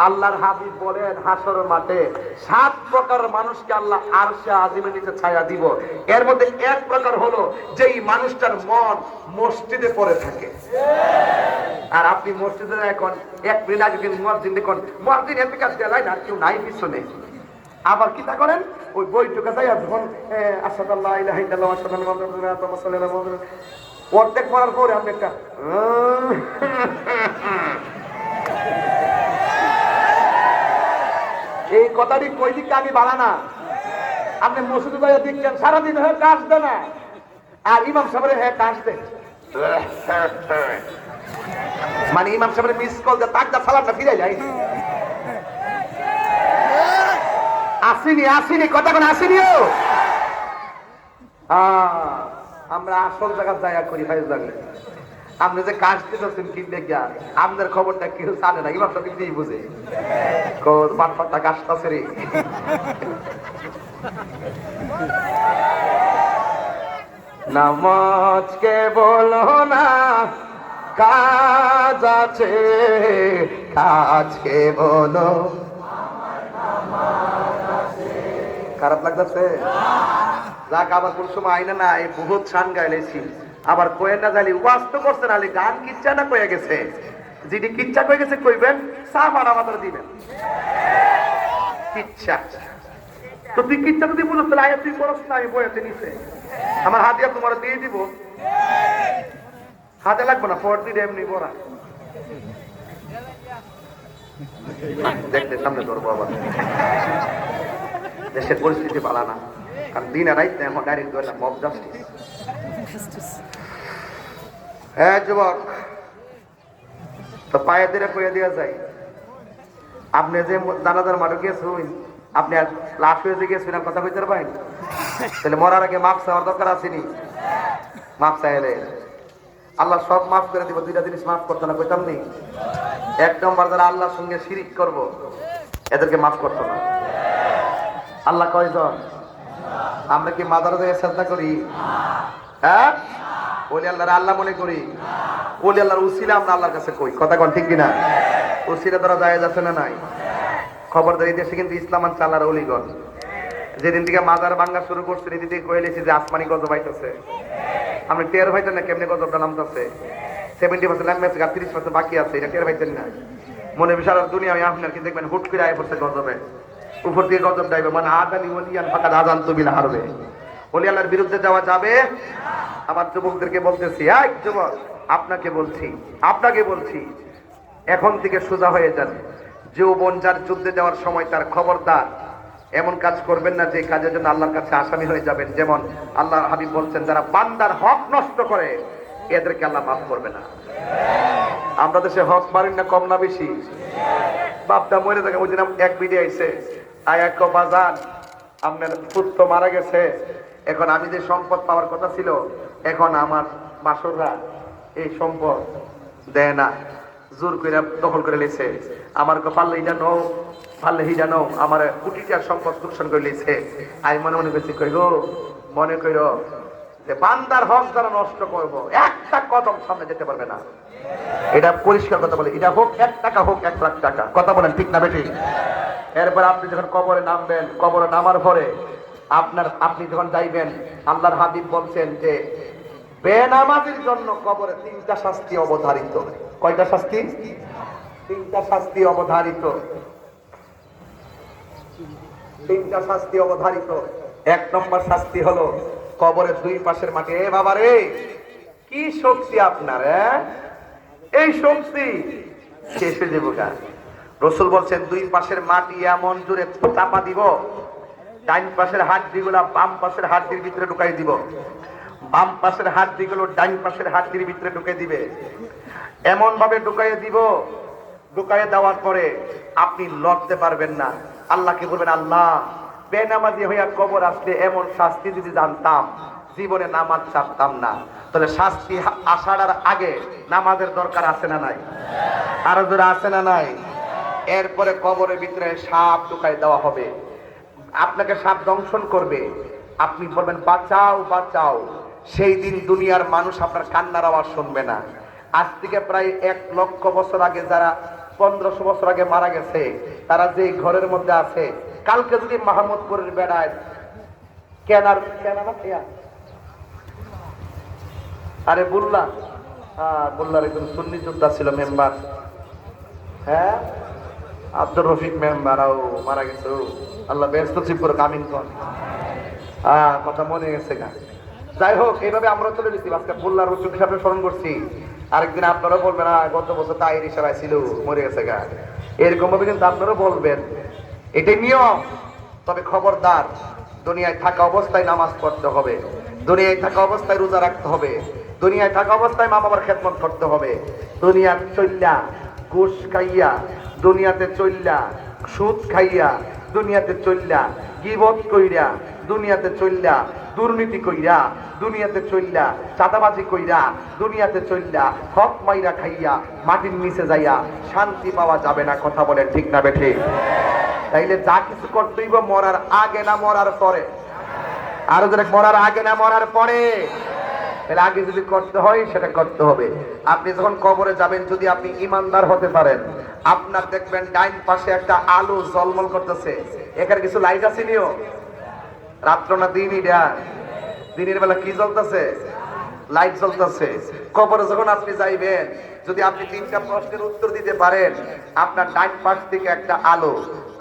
আল্লাহর হাবিব বলেন হাসরের মাঠে 7 প্রকার মানুষকে আল্লাহ আরশে আজিমের নিচে ছায়া দিব। এর মধ্যে এক প্রকার হলো যেই মানুষটার মন মসজিদে পড়ে থাকে। আর আপনি মসজিদে এখন 1 মিনিট আগে কিন্তু মুয়াজ্জিন দেখুন মুয়াজ্জিন এত কাজ দেয় না, কেউ নাই পিছনে। আবার কি তা করেন ওই বইটুকা যাই যখন আশহাদু আল্লা ইলাহা ইল্লাল্লাহ ওয়া আশহাদু আন্না মুহাম্মাদান রাসূলুল্লাহ অর্ধেক পড়ার পরে আপনি একটা এই কথাটি কই দিকে আমি বাড়া না। আপনি মসজিদে যাইয়া দেখছেন সারাদিন হয়ে কাজ দেয় না, আর ইমাম সাহেবের হ্যাঁ কাজ দেয়। মানে ইমাম সাহেবের মিস কল দিয়ে তাকদা সালামটা ফিরে যায়। আসিনি কথা কোন আসিনিও। আমরা আসল জায়গা জায়গা করি ভাই জানি আপনি যে কাজ দিতেছেন কি দেখিয়া আপনার খবরটা কেউ জানে না, ইমাম সাহেব দিয়েই বুঝে পাটপাটটা কাজটাছে রে। নামাজকে বলো না কাজ আছে, কাজকে বলো। খারাপ লাগতেছে? যাক আবার কোন সময় আইনা না এই বহুত শান গাইলেছি আবার কয়ে না জানি ওয়াজ তো করছেন আলী গান কিচ্ছা না কয়ে গেছে, যেটি কিচ্ছা কয়ে গেছে কইবেন সাফ আর আমাদের দিবেন কিচ্ছা। তো তুই কিচ্ছা যদি বলো তাহলে আয়া তুই করস না, আমি বইতে নিছে আমার হাতিয়া তোমার দিয়ে দিব, হাতে লাগবে না পর দিন এমনি বড়া দেখতে সামনে ধরবো। আবার দেশের পরিস্থিতি ভালো না, কারণ দিন আর রাইত এখন ডাইরেক্ট ধরলাম মব জাস্টিস। হ্যাঁ যুবক তো পায়ে দিলে কইয়া দেওয়া যায়। আপনি যে জানাজার মাঠে গিয়েছেন আপনি আর লাশ হয়ে যে গিয়েছিলেন কথা কইতে পারেন, তাহলে মরার আগে মাফ চাওয়ার দরকার আসেনি? মাফ চাইলে আল্লাহ সব মাফ করে দিব। 2টা জিনিস মাফ করতে না কইতাম নি। 1 নম্বর যারা আল্লাহর সঙ্গে শিরিক করবো এদেরকে মাফ করতো না। আল্লাহ কয়জন? আমরা কি মাদারে থেকে শ্রদ্ধা করি? হ্যাঁ ওলি আল্লাহর আল্লাহ মনে করি, ওলি আল্লাহর উসিলা আমরা আল্লাহর কাছে কই, কথা কোন ঠিক কিনা? উসিলা দ্বারা জায়েজ আছে না নাই? খবরদারি দেশে কিন্তু ইসলাম আনছে আল্লাহর ওলিগণ। যেদিন থেকে মাজার ভাঙ্গা শুরু করছে এদিন থেকে কয়ে লেছি যে আসমানি গজব আইতেছে। আপনি টের ভাইতেন না কেমনে গজবটা নামতেছে? 70% ল্যাঙ্গুয়েজ 30% বাকি আছে, এটা টের ভাইতেন না? মনে বিশাল দুনিয়া আমি আপনার কি দেখবেন হুট করে আয় পড়ছে গজবে, উপর দিয়ে গজব যাইবে মানে আদানি ওলিয়ান ফাঁকা আজান তুবিল হারবে। ওলি আল্লাহর বিরুদ্ধে যাওয়া যাবে? আমার যুবকদেরকে বলতেছি, এক যুবক আপনাকে বলছি এখন থেকে সোজা হয়ে যান। যৌবন যার যুদ্ধে যাওয়ার সময় তার খবরদার এমন কাজ করবেন না যে কাজের জন্য আল্লাহর কাছে আসামি হয়ে যাবেন। যেমন আল্লাহ হাবিব বলছেন যারা বান্দার হক নষ্ট করে এদেরকে আল্লাহ মাফ করবে না। আমরা দেশে হক মারেন না কম না বেশি? বাপটা মরে থাকে ওই দিন এক ভিডিও আইছে আয়াক বাজান আপনার পুত্র মারা গেছে, এখন আমি যে সম্পদ পাওয়ার কথা ছিল এখন আমার বাসররা এই সম্পদ দেয় না, জোর করে দখল করে লেছে। আমার পারলে এটা নো পারলে হিটা নো আমার কোটিটার সম্পদ দূষণ করে লেছে। আমি মনে মনে করছি কই গো মনে কইর যে বান্দার হক যারা নষ্ট করব, একটা কদম সামনে যেতে পারবে না। এটা পরিষ্কার কথা বলে, এটা হোক 1 টাকা হোক 1 লাখ টাকা, কথা বলেন ঠিক না বেঠিক? এরপর আপনি যখন কবরে নামবেন, কবরে নামার পরে আপনি যখন যাইবেন, আল্লাহর হাবিব বলছেন যে বেনামাজির জন্য কবরে 3টা শাস্তি অবধারিত। কয়টা শাস্তি? 3টা শাস্তি অবধারিত। 3টা শাস্তি অবধারিত। 1 নম্বর শাস্তি হলো কবরের 2 পাশের মাটি। এ বাবা রে, কি শক্তি আপনার! এই শক্তি শেষ হয়ে যাবো গা। রসুল বলছেন 2 পাশের মাটি এমন জোরে চাপা দিব, ডাইন পাশের হাড্ডিগুলা বাম পাশের হাড্ডির ভিতরে ঢুকাই দিব, বাম পাশের হাড্ডিগুলো ডাইন পাশের হাড্ডির ভিতরে ঢুকে দিবে। এমন ভাবে ঢুকাইয়ে দিব, ঢুকাইয়ে দেওয়ার পরে আপনি লড়তে পারবেন না। আল্লাহকে বলবেন, আল্লাহ, বেনামাজি হইয়া কবর আসলে এমন শাস্তি যদি জানতাম, জীবনে নামাজ ছাড়তাম না। তাহলে শাস্তি আসার আগে নামাজের দরকার আছে না নাই? আরো জোরে আছে না নাই? এরপরে কবরের ভিতরে সাপ ঢুকাই দেওয়া হবে, আপনাকে সাপ দংশন করবে, আপনি বলবেন বাঁচাও বাঁচাও। সেই দিন দুনিয়ার মানুষ আপনার কান্নার আওয়াজ শুনবে না। আজ থেকে প্রায় 1 লক্ষ বছর আগে যারা 1500 বছর আগে মারা গেছে, তারা যে ঘরের মধ্যে আছে, কালকে যদি মাহমুদপুরের বেড়ায় আরে বুল্লার একজন সুন্নি যোদ্ধা ছিল, মেম্বার, হ্যাঁ, আব্দুর রফিক মেম্বার মারা গেছে। আল্লাহ ব্যস্ত চিপ করে কামিন কর, কথা মনে গেছে গা। যাই হোক, এইভাবে আমরা চলে গেছি। আজকে বুল্লার রসুল হিসাবে স্মরণ করছি। আরেকদিন আপনারাও বলবেন, গত বছর তাইর হিসাবে ছিল, মরে গেছে গা। এরকম ভাবে কিন্তু আপনারাও বলবেন, এটাই নিয়ম। তবে খবরদার, দুনিয়ায় থাকা অবস্থায় নামাজ পড়তে হবে, দুনিয়ায় থাকা অবস্থায় রোজা রাখতে হবে, দুনিয়ায় থাকা অবস্থায় মা বাবার খেদমত করতে হবে। দুনিয়ার চল্লা ঘুষ খাইয়া, দুনিয়াতে চল্লা সুদ খাইয়া, দুনিয়াতে চল্লা গীবত কইরা, দুনিয়াতে চল্লা দুর্নীতি কইরা, দুনিয়াতে চল্লা চাঁদাবাজি কইরা, দুনিয়াতে চল্লা হক মাইরা খাইয়া মাটির নিচে যাইয়া শান্তি পাওয়া যাবে না। কথা বলেন ঠিক না বেঠে? তাইলে যা কিছু করতে হইব মরার আগে না মরার পরে? আরো যারা মরার আগে না মরার পরে? তাহলে আগে যদি করতে হয় সেটা করতে হবে। আপনি যখন কবরে যাবেন, যদি আপনি ইমানদার হতে পারেন, আপনার দেখবেন ডাইন পাশে একটা আলো ঝলমল করতেছে। এখানে কিছু লাইট আছে নিও, রাত্র না দিন? দিনের বেলা কি জ্বলতেছে? লাইট জ্বলতেছে। কবরে যখন আপনি যাইবেন, যদি আপনি 3টা প্রশ্নের উত্তর দিতে পারেন, আপনার ডাইন পাশ থেকে একটা আলো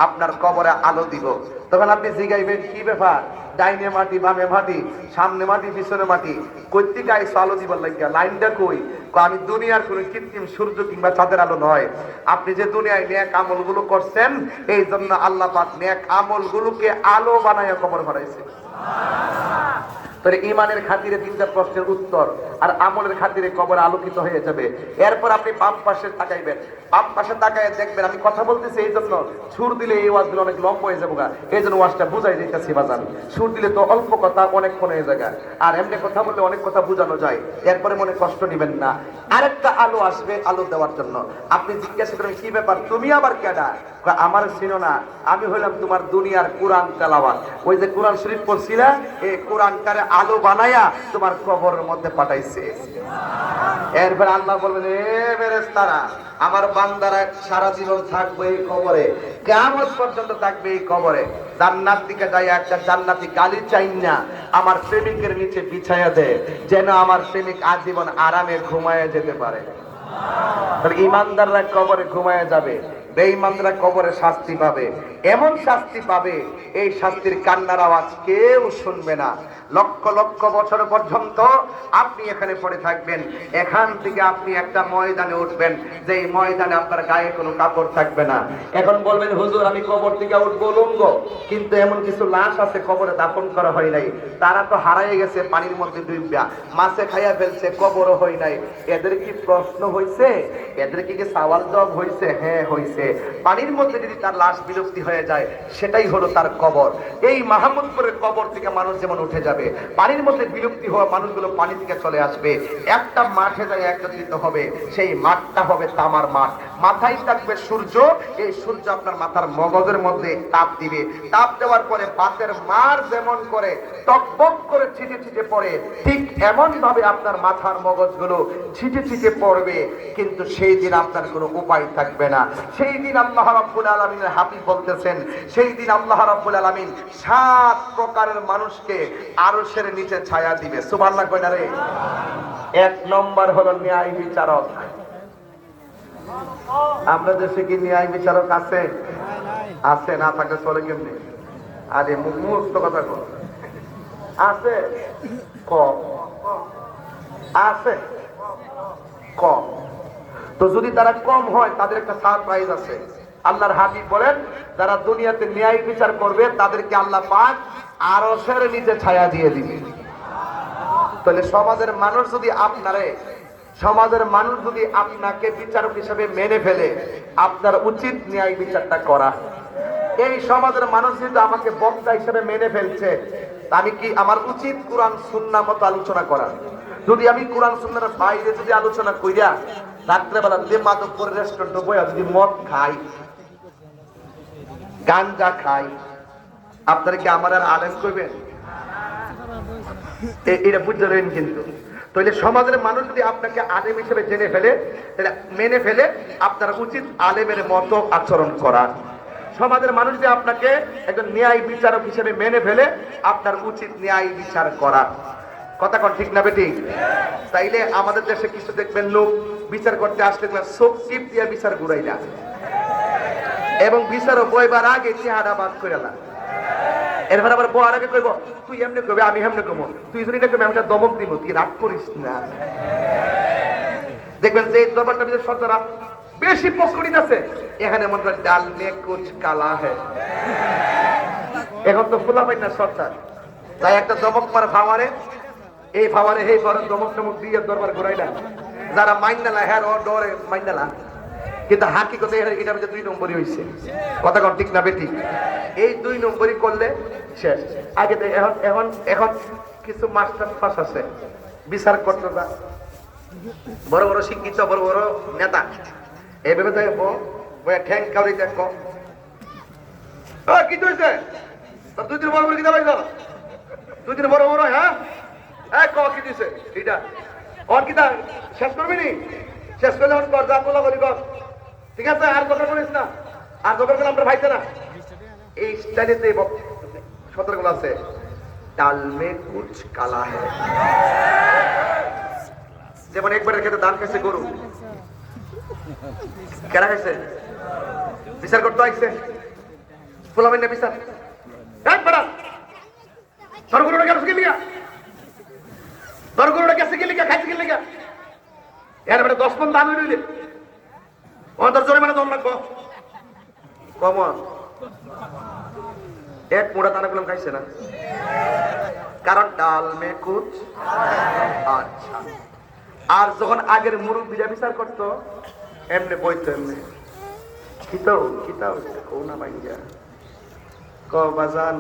আপনার কবরে আলো দিব। তখন আপনি জিগাইবেন, কি ব্যাপার, ডাইনে মাটি বামে মাটি, সামনে মাটি পিছনে মাটি, কর্তিক আইস আলো দিবার লাগিয়া? লাইনটা কই? আমি দুনিয়ার কোন কৃত্রিম সূর্য কিংবা চাঁদের আলো নয়। আপনি যে দুনিয়ায় নেক আমল গুলো করছেন, এই জন্য আল্লাহ পাক নেক আমল গুলোকে আলো বানাইয়া কবর বানাইছে। তাহলে ইমানের খাতিরে 3টা প্রশ্নের উত্তর, আর আমলের খাতিরে কবর আলোকিত হয়ে যাবে। এরপর আপনি বাম পাশে তাকাইবেন, বাম পাশে তাকায় দেখবেন, আমি কথা বলতেছি এই জন্য, সুর দিলে এই ওয়াজগুলো অনেক লম্বা হয়ে যাবো গা, এই জন্য ওয়াজটা বুঝাই দিতেছি বাজান। সুর দিলে তো অল্প কথা অনেকক্ষণ হয়ে যায়, আর এমনি কথা বললে অনেক কথা বোঝানো যায়। এরপরে মনে কষ্ট নিবেন না, আরেকটা আলো আসবে আলো দেওয়ার জন্য। আপনি জিজ্ঞাসা করেন, কি ব্যাপার, তুমি আবার কেডা? আমার চিনো না, আমি হইলাম তোমার দুনিয়ার কোরআন তেলাওয়াত। ওই যে কোরআন শরীফ পড়ছিলা, এই কোরআনটারে আলো বানায়া তোমার কবরের মধ্যে পাঠাইছে। এরপর আল্লাহ বলবেন, এ ফেরেশতারা, আমার বান্দারা সারা জীবন থাকবে এই কবরে, কিয়ামত পর্যন্ত থাকবে এই কবরে। জান্নাত দিকে যায় একটা জান্নাতি গালি চাই না, আমার প্রেমিকের নিচে বিছায়া দেয়, যেন আমার প্রেমিক আজীবন আরামে ঘুমায় যেতে পারে। ইমানদাররা কবরে ঘুমায় যাবে, বেঈমানরা কবরে শাস্তি পাবে। এমন শাস্তি পাবে, এই শাস্তির কান্নার আওয়াজ কেউ শুনবে না। লক্ষ লক্ষ বছর পর্যন্ত আপনি এখানে পড়ে থাকবেন। এখান থেকে আপনি একটা ময়দানে উঠবেন, যেই ময়দানে আপনার গায়ে কোনো কাপড় থাকবে না। এখন বলবেন, হুজুর আমি কবর থেকে উঠবো লুঙ্গ, কিন্তু এমন কিছু লাশ আছে কবরে দাফন করা হয় নাই, তারা তো হারাই গেছে পানির মধ্যে ডুববা, মাছে খাইয়া ফেলছে, কবরও হয় নাই। এদের কি প্রশ্ন হয়েছে? এদের কি সওয়াল জবাব হয়েছে? হ্যাঁ হয়েছে। পানির মধ্যে যদি তার লাশ বিলুপ্তি হয়ে যায় সেটাই হলো তার কবর। এই মাহমুদপুরের কবর থেকে মানুষ যেমন উঠে যাবে, পানির মধ্যে বিলুপ্তি হওয়া মানুষগুলো পানি থেকে চলে আসবে, একটা মাঠে যায় একত্রিত হবে, সেই মাঠটা হবে তামার মাঠ। মাথায় থাকবে সূর্য, এই সূর্য আপনার মাথার মগজের মধ্যে তাপ দিবে, তাপ দেওয়ার পরে বাতের মার যেমন করে টকবক করে ছিটে ছিটে পড়ে, ঠিক এমন ভাবে আপনার মাথার মগজগুলো ছিটে ছিটে পড়বে। কিন্তু সেই দিন আপনার কোনো উপায় থাকবে না। সেই দিন আল্লাহ রাব্বুল আলামিনের হাবিব বলতেছেন, সেই দিন আল্লাহ রাব্বুল আলামিন 7 প্রকারের মানুষকে আরশের নিচে ছায়া দিবে। সুবহানাল্লাহ কই না রে? 1 নম্বর হলো ন্যায় বিচারক। আমরা দেশে কি ন্যায় বিচারক আছে? আছে, না থাকলে চলে কেমনে? আরে মুক্ত কথা কর, আছে কম, আছে কম। তো যদি তারা কম হয় তাদের একটা সারপ্রাইজ আছে। আল্লাহর হাবিব বলেন, যারা দুনিয়াতে ন্যায় বিচার করবে তাদেরকে আল্লাহ পাক আরশের নিচে ছায়া দিয়ে দিবে। তাহলে সমাজের মানুষ যদি আপনাকে বিচারক হিসেবে মেনে ফেলে, আপনার উচিত ন্যায় বিচারটা করা। এই সমাজের মানুষ যদি আমাকে বক্তা হিসেবে মেনে ফেলছে, আমার উচিত কোরআন সুন্নাহ মতো আলোচনা করা। যদি আমি কোরআন সুন্নাহর বাইরে যদি আলোচনা কইরা রাত্রেবেলা যে মাদকপুর রেস্টুরেন্টে বইয়া যদি মদ খাই, গাঞ্জা খাই, আপনারা কি আমার আর আলেম কইবেন? এটা বুঝলেন? কিন্তু তাহলে সমাজের মানুষ যদি আপনাকে আলেম হিসেবে মেনে ফেলে, আপনার উচিত আলেমের মতো আচরণ করা। সমাজের মানুষ যদি আপনাকে একজন ন্যায় বিচারক হিসেবে মেনে ফেলে, আপনার উচিত ন্যায় বিচার করা। কথা কোন ঠিক না বেটি? তাইলে আমাদের দেশে কিছু দেখবেন লোক বিচার করতে আসলে চোখ টিপ দিয়ে বিচার ঘুরাই না, এবং বিচারও বইবার আগে চেহারা বাদ করে না। এরপর আবার বউর আগে কইব, তুই এমনি কইবে আমি এমনি কইব, তুই যদি এটা কইবে আমি একটা দমক দিব, তুই রাগ করিস না। দেখবেন যে দরবারটা ভিতরে সর্দারা বেশি পকড়ি আছে, এখানে মনে হয় ডাল মে কুছ কালা হ্যায়। এখন তো ফুলা পাই না সর্দার, তাই একটা দমক মারে ফাওয়ারে, এই ফাওয়ারে এই ঘরে দমক টমক দিয়ে দরবার ঘুরাই না। যারা মাইন না হ্যাঁ ও ডরে মাইন না, কিন্তু হাকিকতে এটা হচ্ছে 2 নম্বরই হয়েছে। কথা কোন ঠিক না বেটি? এই 2 নম্বরই করলে শেষ। আগে এখন কিছু মাস্টার পাস আছে, বিচার করতে না, বড় বড় শিক্ষিত বড় বড় নেতা, এইভাবে দেখবো ঠ্যাং কাউরি দেখো কি হয়েছে, 2 দিন বড় বড় কি দাঁড়াইছ, 2 দিন বড় বড়, হ্যাঁ কি দিছে এটা ওর কি শেষ করবি নি? শেষ করলে ওর কর, যা কোলা করি কর, ঠিক আছে? আর দরকার করিস না, আর দরকার করলে আমরা ভাইতে না। এই স্টাইলে সতর্কতা আছে, ডাল মে কুছ কালা হ্যায়। যেমন একবারের ক্ষেত্রে দান খাইছে গরু, কেনা খাইছে, বিচার করতে আইছে, ফুলাবেন না বিচার, তোর গরুটা গেছে কি লিগা, তোর গরুটা গেছে কি লিগা, খাইছে কি লিগা, এর বেটা 10 মণ দাম হইলে তোর জরিমানা দম লাগবো। কমন 1 মোড়া দানা গুলো খাইছে না, কারণ ডাল মে কুছ। আচ্ছা, আর যখন আগের মুরব্বীরা বিচার করতো এমনি বইতো, এমনি খিতাও না ভাইয়া ক বাজান,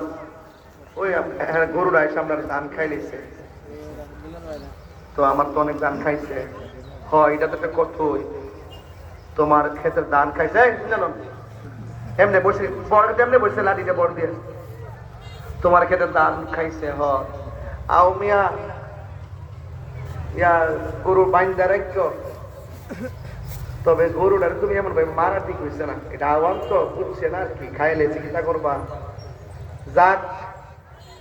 ওই গরুরা এসে আমরা ধান খাই নিছে, তো আমার তো অনেক ধান খাইছে, হয় এটা তো একটা কতই, তোমার ক্ষেতের ধান খাইছে জানো, এমনি বসে এমনি বসে লাঠিটা বড় দিয়ে, তোমার ক্ষেতের ধান খাইছে, হ আও মিয়া গরু বাইন্দা রাখো, তবে গরুটার তুমি এমন ভাই মারা ঠিক হয়েছে না, এটা আওয়াজ তো বুঝছে না আর কি, খাইলে চিকিৎসা করবা। যাক,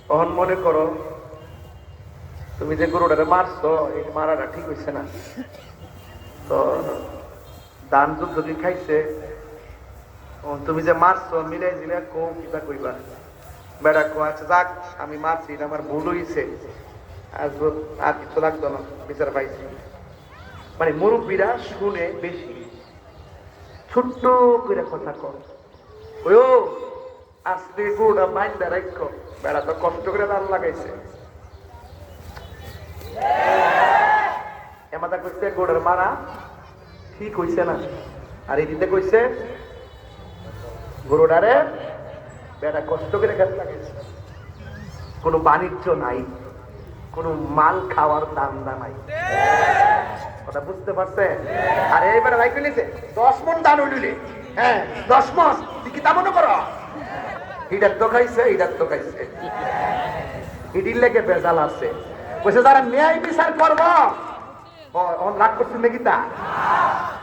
তখন মনে করো তুমি যে গরুটারে মারছো এই মারাটা ঠিক হয়েছে না, তো ধান যুদ্ধ দিন খাইছে, তুমি যে মারছো মিলে জিলে কম কিতা কইবা, বেড়া কো আচ্ছা যাক আমি মারছি, এটা আমার ভুল হয়েছে, আর কিছু লাগতো না, বিচার পাইছি। মানে মুরব্বীরা শুনে বেশি, ছোট্ট করে কথা কর, ওই আস্তে গরুটা বাইন্দা রাখো, বেড়া তো কষ্ট করে ধান লাগাইছে, এমাতা কইছে গরুর মারা ঠিক হইছে না, আর এই দিতে কইছে গরুটারে বেটা কষ্ট করে খেতে লাগে, কোনো বাণিজ্য নাই, কোনো মাল খাওয়ার দান্দা নাই। কথা বুঝতে পারছে? আর এইবারে ভাই কইলিছে 10 মণ দান হইলে, হ্যাঁ 10 মণ, তুই কি তা মনে করো? এটার তো খাইছে, এটার তো খাইছে, এটির লেগে বেজাল আছে। বলছে যারা ন্যায় বিচার করবো, রাগ করছেন নাকি তা?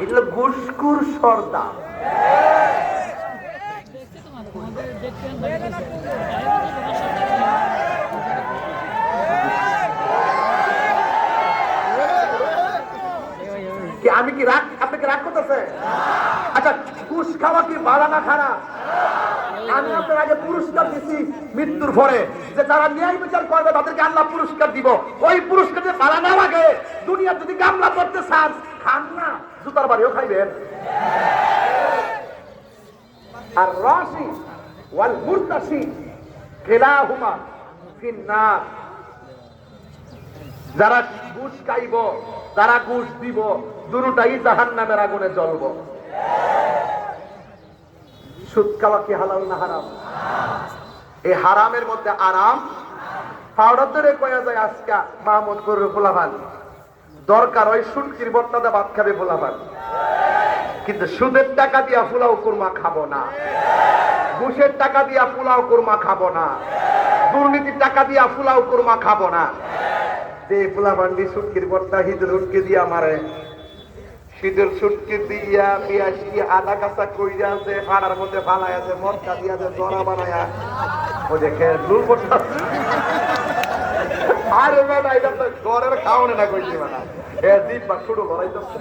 এগুলো ঘুষখোর সর্দার। আমি কি রাগ, আপনাকে রাগ করতেছে? আচ্ছা, ঘুষ খাওয়া কি ভালো না খারাপ? আমি আপনার আগে পুরস্কার দিচ্ছি মৃত্যুর পরে, যে যারা ন্যায় বিচার করবে তাদেরকে আল্লাহ পুরস্কার দিব। ওই পুরস্কার যে ভালো না লাগে, দুনিয়া যদি গামলা করতে চান খান না, জুতার বাড়িও খাইবেন। আর রাশি ওয়াল মুরতাশি কিলাহুমা ফিন্নার। যারা ঘুষ খাইব, যারা ঘুষ দিব, দুটোটাই জাহান্নামের আগুনে জ্বলব। সুদ খাওয়া কি হালাল না হারাম? এই হারামের মধ্যে আরাম। পাউডার ধরে কয়া যায় আজকা মাহমুদ করে ফোলাভান দরকার ওই সুটকির বর্তাতে ভাত খাবে ফোলাভান, কিন্তু সুদের টাকা দিয়া পোলাও কুরমা খাবো না, ঘুষের টাকা দিয়া পোলাও কুরমা খাবো না, দুর্নীতির টাকা দিয়া পোলাও কুরমা খাবো না। যে পোলাভান্ডি সুটকির বর্তা হিদুর উটকে দিয়া মারে, শীতের সুটকি দিয়া পেঁয়াজ দিয়ে আদা কাঁচা কইরা আছে, ফাড়ার মধ্যে ফালাই আছে, মটকা দিয়া আছে, জরা বানায়া ও দেখে লুল পড়তা। আরে বেটা এটা তো ঘরের খাওয়ানে না কইছি বেটা, এ জিপ বা ছোট ঘরাইতেছে।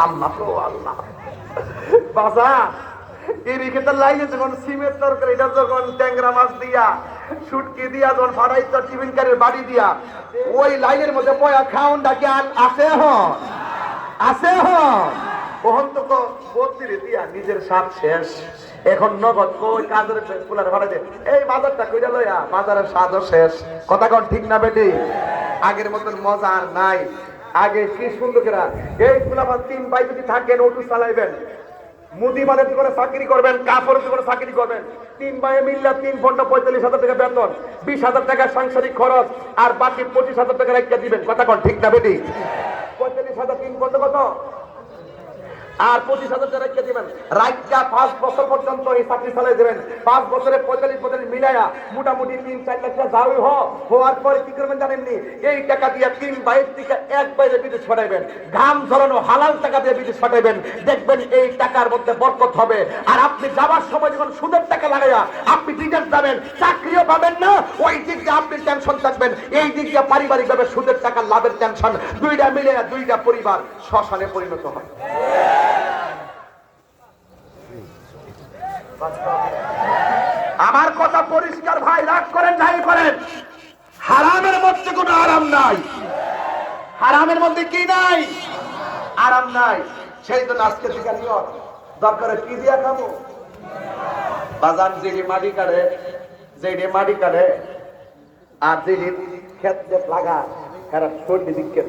আল্লাহ তো আল্লাহ বাজা এই খেতে লাইনে যখন সিমের তরকারি, এটা যখন ট্যাংরা মাছ দিয়া শুটকি দিয়া যখন ফাড়াইতো টিফিন কারের বাড়ি দিয়া, ওই লাইনের মধ্যে পয়া খাউন ডাকি আছে হন আছে হন কখন তো বত্রিরে দিয়া নিজের স্বাদ শেষ। এখন নগদ কই কাজের ফুলার ভাড়াতে এই বাজারটা কইরা লইয়া বাজারের স্বাদও শেষ। কথা কোন ঠিক না বেটি? আগের মতন মজা আর নাই। আগে কি সুন্দর করে এই ফুলাবান 3 ভাই যদি থাকেন, অটো চালাইবেন, মুদি মালের দোকানে চাকরি করবেন, কাপড়ের দোকানে চাকরি করবেন, 3 ভাইয়ে মিললে 3 ঘন্টা 45,000 টাকা বেতন, 20,000 টাকা সাংসারিক খরচ, আর বাকি 25,000 টাকা রেখে দিবেন। কথা কোন ঠিক না বেটি? 45,000 3 কত কত, আর 25,000 টাকা রেখে দিবেন। রাজ্যা 5 বছর পর্যন্ত এই চাকরি চালাই দেবেন। 5 বছরে 45 মিলাইয়া মোটামুটি 3-4 লাখ টাকা যাওই হওয়ার পরে কি করবেন জানেননি? এই টাকা দিয়ে 3 ভাইয়ের থেকে 1 ভাইয়ের বিদেশ পাঠাইবেন, ঘাম ঝরানো হালাল টাকা দিয়ে বিদেশ পাঠাইবেন। দেখবেন এই টাকার মধ্যে বরকত হবে। আর আপনি যাবার সময় যখন সুদের টাকা লাগাইয়া আপনি বিদেশ যাবেন, চাকরিও পাবেন না, ওই দিক দিয়ে আপনি টেনশন থাকবেন, এই দিক দিয়ে পারিবারিক ভাবে সুদের টাকা লাভের টেনশন, দুইটা মিলে 2টা পরিবার শ্মশানে পরিণত হয়। আমার কথা পরিষ্কার ভাই, রাগ করেন যাই করেন, হারামের মধ্যে কোনো আরাম নাই। হারামের মধ্যে কি নাই? আরাম নাই। সেই জন্য আজকে থেকে নিয়ত দরকারে কি দিয়া খাবো? বাজার যেটি মাটি কাটে, যেটি মাটি কাটে, আর যেটি ক্ষেত লাগা এরা সর্দি দিকে,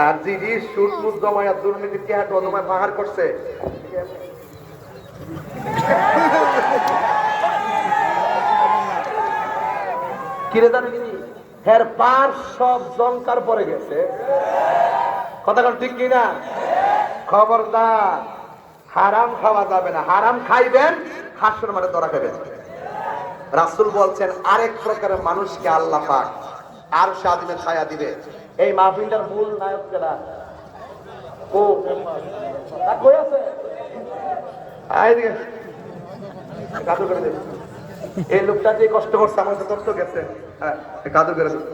আর যেটি সুদ মুদ জমায়া দুর্নীতির কে হাঁটো জমায় পাহাড় করছে, কিরে জানি হের পার সব জঙ্কার পরে গেছে। কথা কোন ঠিক কিনা? খবরদার, হারাম খাওয়া যাবে না। হারাম খাইবেন, হাসর মাঠে ধরা খাবেন। রাসূল বলছেন আরেক প্রকারের মানুষকে আল্লাহ পাক আর স্বাধীনের ছায়া দিবে। এই মাহফিলটার মূল নায়ক কেনা ও কই আছে? কাদু করে দেবে। এই লোকটা যে কষ্ট করছে আমার সাথে কষ্ট গেছে, হ্যাঁ কাদু করে দেবে।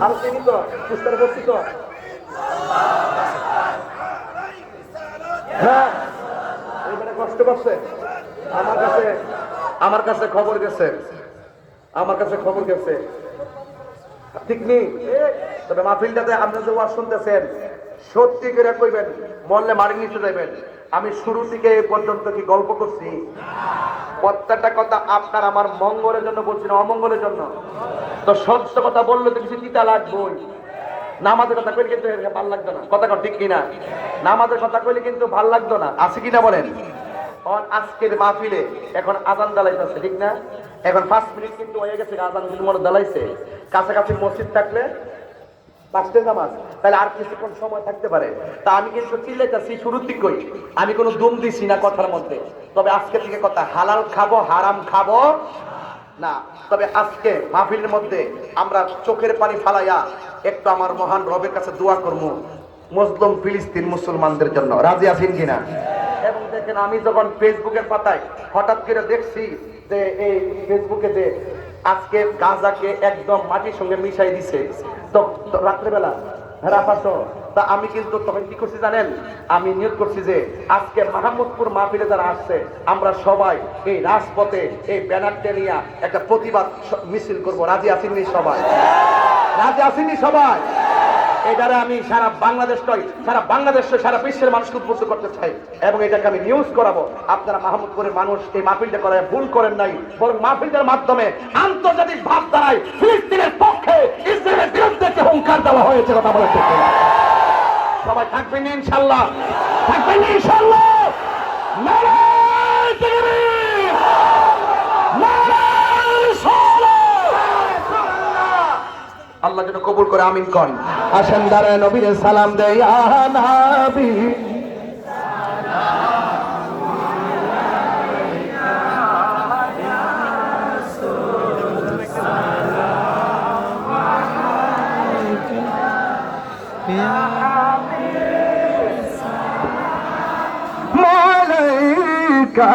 আর চিনি তো, পুস্তর করছি তো, হ্যাঁ এইবারে কষ্ট করছে। আমার কাছে খবর গেছে, আমার কাছে খবর গেছে, ঠিক নেই। তবে মাহফিলটাতে আপনারা যে ওয়াজ শুনতেছেন, সত্যি করে কইবেন, মরলে মারি নিতে যাবেন। আমি শুরু থেকে এই পর্যন্ত কি গল্প করছি? প্রত্যেকটা কথা আপনার আমার মঙ্গলের জন্য বলছি না, অমঙ্গলের জন্য। তো সত্য কথা বললে তো কিছু তিতা লাগবেই। নামাজের কথা কইলে কিন্তু ভাল লাগতো না, কথা ঠিক কিনা? নামাজের কথা কইলে কিন্তু ভাল লাগতো না, আছে কিনা বলেন? আজকের মাহফিলে এখন আজান দালাইতেছে, ঠিক না? এখন 5 মিনিট কিন্তু হয়ে গেছে, আজান কিন্তু মনে দালাইছে। কাছাকাছি মসজিদ থাকলে 5টা নামাজ, তাহলে আর কিছুক্ষণ সময় থাকতে পারে। তা আমি কিন্তু চিল্লাইতেছি শুরুর দিকই, আমি কোনো দম দিছি না কথার মধ্যে। তবে আজকে থেকে কথা, হালাল খাবো হারাম খাবো না। তবে আজকে মাহফিলের মধ্যে আমরা চোখের পানি ফালাইয়া একটু আমার মহান রবের কাছে দোয়া করবো মুসলিম ফিলিস্তিন মুসলমানদের জন্য। রাজি আছেন কিনা? এবং দেখেন, আমি যখন ফেসবুকের পাতায় হঠাৎ করে দেখছি যে এই ফেসবুকে যে আজকে গাজাকে একদম মাটির সঙ্গে মিশাই দিছে, তো রাত্রেবেলা তা আমি কিন্তু তখন কি করছি জানেন? আমি নিয়োগ করছি যে আজকে মাহমুদপুর মাহফিলে যারা আসছে, আমরা সবাই এই রাজপথে এই ব্যানারটা নিয়ে একটা প্রতিবাদ মিছিল করব। রাজি আসেননি সবাই? রাজি আসেননি সবাই? এটারে আমি সারা বাংলাদেশ নয়, সারা বাংলাদেশ সারা বিশ্বের মানুষকে উদ্বুদ্ধ করতে চাই, এবং এটাকে আমি নিউজ করাবো। আপনারা মাহমুদপুরের মানুষ এই মাহফিলটা করায় ভুল করেন নাই, বরং মাহফিলটার মাধ্যমে আন্তর্জাতিক ভাব দাঁড়ায় ফিলিস্তিনের পক্ষে, ইসরায়েলের বিরুদ্ধে যে হুঙ্কার দেওয়া হয়েছে, কথা বলে ঠিক না? সবাই থাকবেন ইনশাল্লাহ? থাকবেন ইনশাল্লাহ? নারায়ে তাকবীর, নারায়ে রিসালাত। আল্লাহ যেন কবুল করে, আমিন কোন। আসেন দাঁড়ায় নবীর সালাম দেই, ইয়া নবী মালাইকা